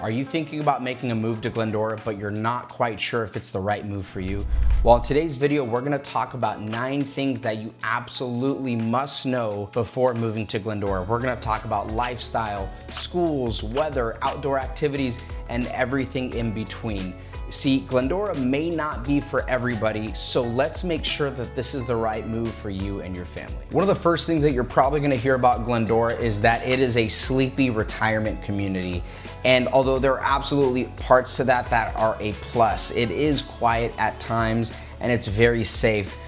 Are you thinking about making a move to Glendora, but you're not quite sure if it's the right move for you? Well, in today's video, we're gonna talk about 9 things that you absolutely must know before moving to Glendora. We're gonna talk about lifestyle, schools, weather, outdoor activities, and everything in between. See, Glendora may not be for everybody, so let's make sure that this is the right move for you and your family. One of the first things that you're probably gonna hear about Glendora is that it is a sleepy retirement community. And although there are absolutely parts to that that are a plus, it is quiet at times and it's very safe.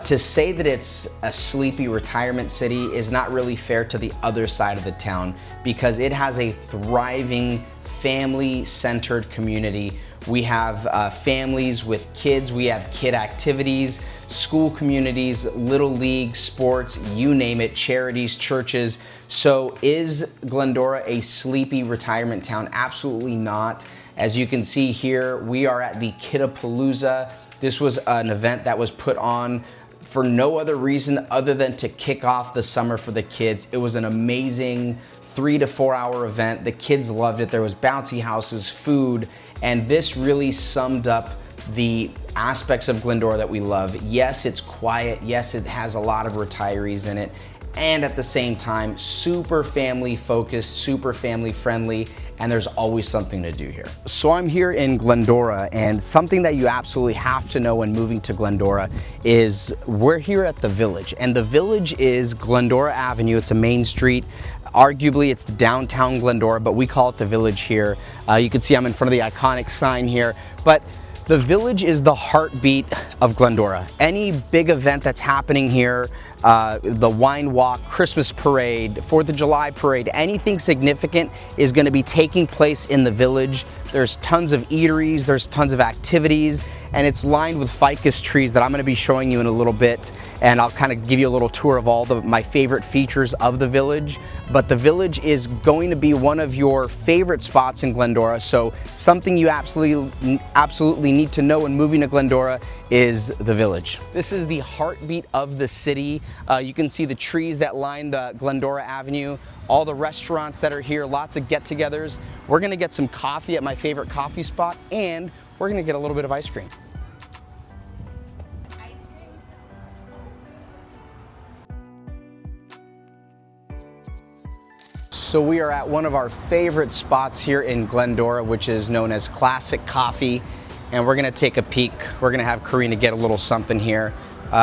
To say that it's a sleepy retirement city is not really fair to the other side of the town because it has a thriving family-centered community. We have families with kids, we have kid activities, school communities, little league, sports, you name it, charities, churches. So is Glendora a sleepy retirement town? Absolutely not. As you can see here, we are at the Kidapalooza. This was an event that was put on for no other reason other than to kick off the summer for the kids. It was an amazing 3 to 4 hour event. The kids loved it. There was bouncy houses, food, and this really summed up the aspects of Glendora that we love. Yes, it's quiet. Yes, it has a lot of retirees in it. And at the same time, super family focused, super family friendly, and there's always something to do here. So I'm here in Glendora, and something that you absolutely have to know when moving to Glendora is we're here at the Village, and the Village is Glendora Avenue. It's a main street. Arguably, it's downtown Glendora, but we call it the Village here. You can see I'm in front of the iconic sign here, but the Village is the heartbeat of Glendora. Any big event that's happening here, the wine walk, Christmas parade, 4th of July parade, anything significant is gonna be taking place in the Village. There's tons of eateries, there's tons of activities, and it's lined with ficus trees that I'm gonna be showing you in a little bit, and I'll kind of give you a little tour of all my favorite features of the Village. But the Village is going to be one of your favorite spots in Glendora, so something you absolutely need to know when moving to Glendora is the Village. This is the heartbeat of the city. You can see the trees that line the Glendora Avenue, all the restaurants that are here, lots of get-togethers. We're gonna get some coffee at my favorite coffee spot, and we're gonna get a little bit of ice cream. So we are at one of our favorite spots here in Glendora, which is known as Classic Coffee. And we're gonna take a peek. We're gonna have Corina get a little something here.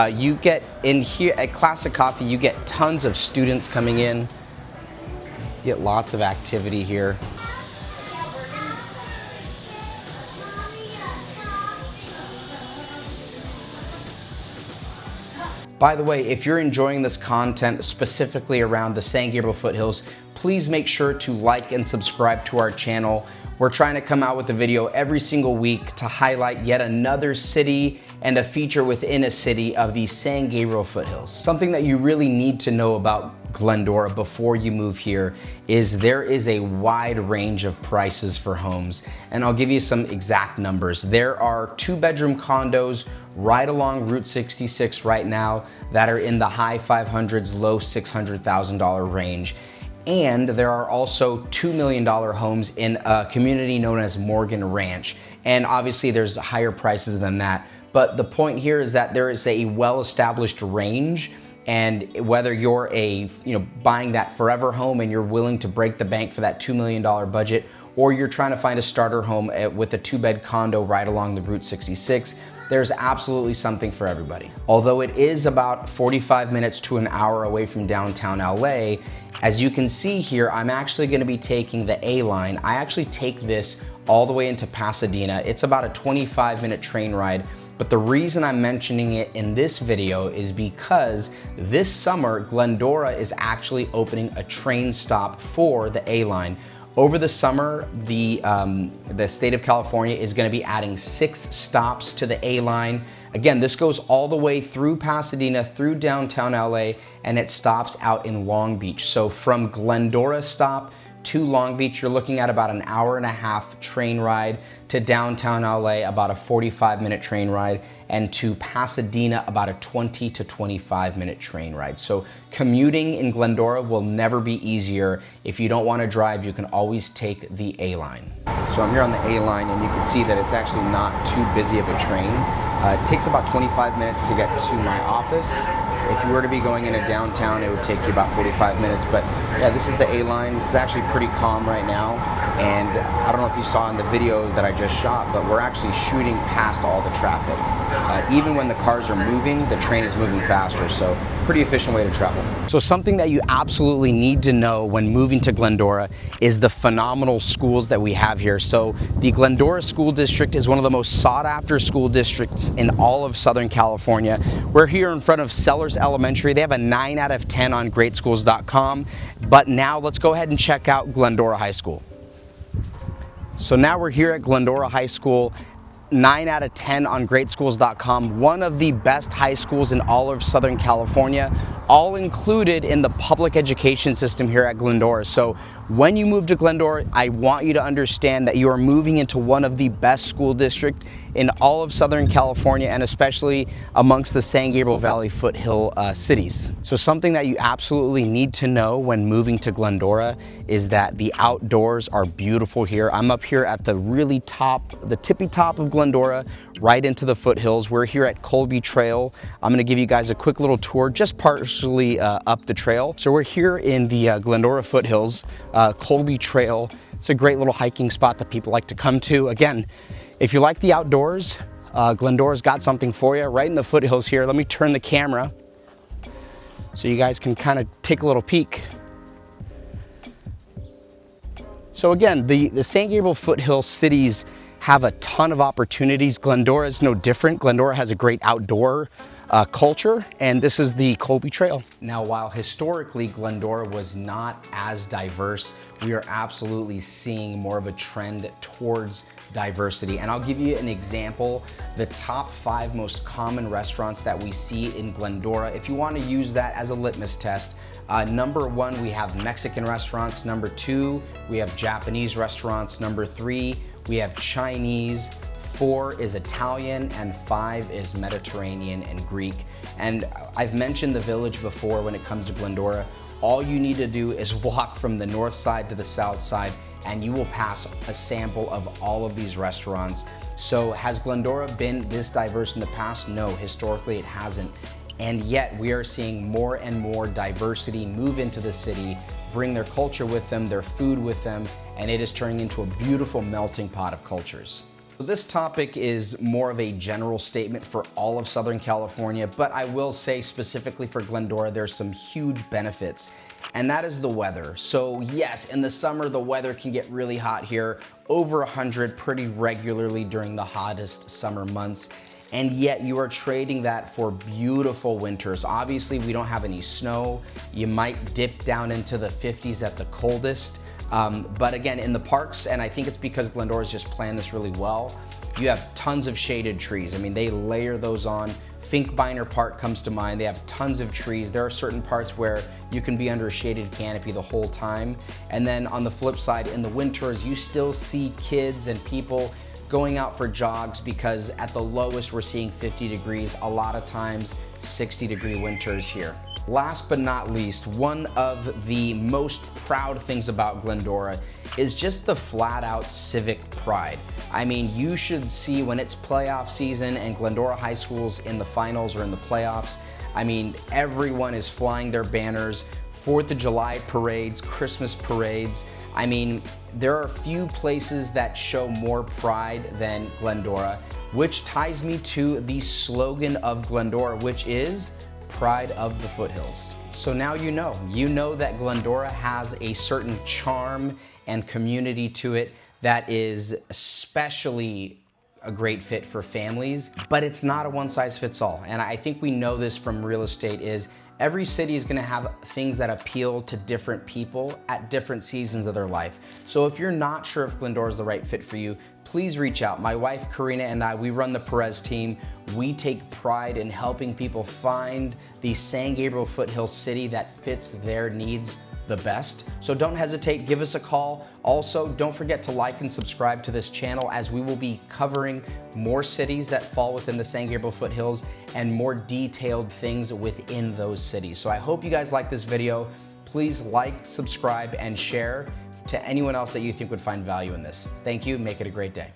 You get in here at Classic Coffee, you get tons of students coming in. You get lots of activity here. By the way, if you're enjoying this content specifically around the San Gabriel Foothills, please make sure to like and subscribe to our channel. We're trying to come out with a video every single week to highlight yet another city and a feature within a city of the San Gabriel Foothills. Something that you really need to know about Glendora before you move here is there is a wide range of prices for homes, and I'll give you some exact numbers. There are 2-bedroom condos right along Route 66 right now that are in the high 500s, low $600,000 range. And there are also $2 million homes in a community known as Morgan Ranch. And obviously there's higher prices than that. But the point here is that there is a well-established range, and whether you're buying that forever home and you're willing to break the bank for that $2 million budget, or you're trying to find a starter home with a 2-bed condo right along the Route 66, there's absolutely something for everybody. Although it is about 45 minutes to an hour away from downtown LA, as you can see here, I'm actually gonna be taking the A line. I actually take this all the way into Pasadena. It's about a 25-minute train ride. But the reason I'm mentioning it in this video is because this summer, Glendora is actually opening a train stop for the A line. Over the summer, the state of California is gonna be adding 6 stops to the A line. Again, this goes all the way through Pasadena, through downtown LA, and it stops out in Long Beach. So from Glendora stop to Long Beach, you're looking at about an hour-and-a-half train ride. To downtown LA, about a 45-minute train ride. And to Pasadena, about a 20 to 25-minute train ride. So commuting in Glendora will never be easier. If you don't want to drive, you can always take the A line. So I'm here on the A line, and you can see that it's actually not too busy of a train. It takes about 25 minutes to get to my office. If you were to be going into downtown, it would take you about 45 minutes. But yeah, this is the A line. This is actually pretty calm right now. And I don't know if you saw in the video that I just shot, but we're actually shooting past all the traffic. Even when the cars are moving, the train is moving faster. So pretty efficient way to travel. So something that you absolutely need to know when moving to Glendora is the phenomenal schools that we have here. So the Glendora School District is one of the most sought after school districts in all of Southern California. We're here in front of Sellers Elementary. They have a 9 out of 10 on greatschools.com. But now let's go ahead and check out Glendora High School. So now we're here at Glendora High School. 9 out of 10 on greatschools.com, one of the best high schools in all of Southern California, all included in the public education system here at Glendora. So when you move to Glendora, I want you to understand that you are moving into one of the best school districts in all of Southern California, and especially amongst the San Gabriel Valley foothill cities. So something that you absolutely need to know when moving to Glendora is that the outdoors are beautiful here. I'm up here at the really top, the tippy top of Glendora, right into the foothills. We're here at Colby Trail. I'm gonna give you guys a quick little tour, just partially up the trail. So we're here in the Glendora foothills, Colby Trail. It's a great little hiking spot that people like to come to. Again, if you like the outdoors, Glendora's got something for you right in the foothills here. Let me turn the camera so you guys can kind of take a little peek. So again, the San Gabriel foothill cities have a ton of opportunities. Glendora is no different. Glendora has a great outdoor culture, and this is the Colby Trail. Now, while historically Glendora was not as diverse, we are absolutely seeing more of a trend towards diversity. And I'll give you an example. The top 5 most common restaurants that we see in Glendora, if you want to use that as a litmus test, number 1, we have Mexican restaurants. Number 2, we have Japanese restaurants. Number 3, we have Chinese. 4 is Italian, and 5 is Mediterranean and Greek. And I've mentioned the Village before when it comes to Glendora. All you need to do is walk from the north side to the south side, and you will pass a sample of all of these restaurants. So has Glendora been this diverse in the past? No, historically it hasn't. And yet we are seeing more and more diversity move into the city, bring their culture with them, their food with them, and it is turning into a beautiful melting pot of cultures. So this topic is more of a general statement for all of Southern California, but I will say specifically for Glendora, there's some huge benefits, and that is the weather. So yes, in the summer, the weather can get really hot here, over 100 pretty regularly during the hottest summer months. And yet you are trading that for beautiful winters. Obviously, we don't have any snow. You might dip down into the 50s at the coldest. But again, in the parks, and I think it's because Glendora's just planned this really well, you have tons of shaded trees. I mean, they layer those on. Finkbeiner Park comes to mind. They have tons of trees. There are certain parts where you can be under a shaded canopy the whole time. And then on the flip side, in the winters, you still see kids and people going out for jogs because at the lowest, we're seeing 50 degrees, a lot of times 60-degree winters here. Last but not least, one of the most proud things about Glendora is just the flat out civic pride. I mean, you should see when it's playoff season and Glendora High School's in the finals or in the playoffs, I mean, everyone is flying their banners, 4th of July parades, Christmas parades. I mean, there are few places that show more pride than Glendora, which ties me to the slogan of Glendora, which is Pride of the Foothills. So now you know that Glendora has a certain charm and community to it that is especially a great fit for families, but it's not a one-size-fits-all. And I think we know this from real estate is every city is gonna have things that appeal to different people at different seasons of their life. So if you're not sure if Glendora is the right fit for you, please reach out. My wife, Corina, and I, we run the Perez Team. We take pride in helping people find the San Gabriel Foothills city that fits their needs the best. So don't hesitate, give us a call. Also, don't forget to like and subscribe to this channel, as we will be covering more cities that fall within the San Gabriel Foothills and more detailed things within those cities. So I hope you guys like this video. Please like, subscribe, and share to anyone else that you think would find value in this. Thank you, make it a great day.